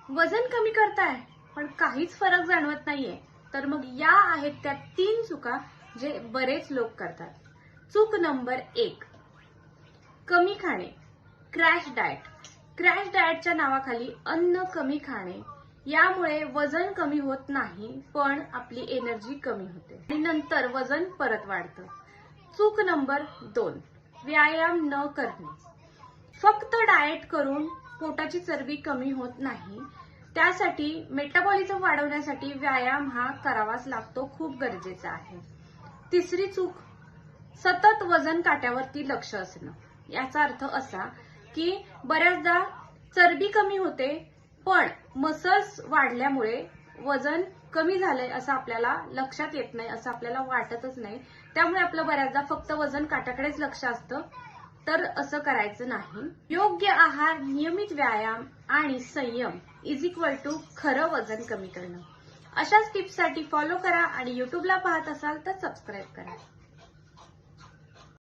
वजन कमी करताय पण काहीच फरक जाणवत नाहीये, तर मग या आहेत त्या 3 चुका जे बरेच लोक करतात. चूक नंबर 1, कमी खाणे, क्रॅश डाएट. क्रॅश डाएटच्या नावाखाली अन्न कमी खाणे, यामुळे वजन कमी होत नाही पण आपली एनर्जी कमी होते आणि नंतर वजन परत वाढतं. चूक नंबर 2, व्यायाम न करणे. फक्त डाएट करून पोटाची चरबी कमी होत नाही, त्यासाठी मेटाबॉलिझम वाढवण्यासाठी व्यायाम हा करावाच लागतो, खूप गरजेचा आहे. तिसरी चूक, सतत वजन काट्यावरती लक्ष असणं. याचा अर्थ असा की बऱ्याचदा चरबी कमी होते पण मसल्स वाढल्यामुळे वजन कमी झालंय असं आपल्याला लक्षात येत नाही, असं आपल्याला वाटतच नाही. त्यामुळे आपलं बऱ्याचदा फक्त वजन काट्याकडेच लक्ष असतं, तर असं करायचं नाही. योग्य आहार, नियमित व्यायाम आणि संयम = खरं वजन कमी करणं. अशाच टिप्ससाठी फॉलो करा आणि युट्यूबला पाहत असाल तर सबस्क्राईब करा.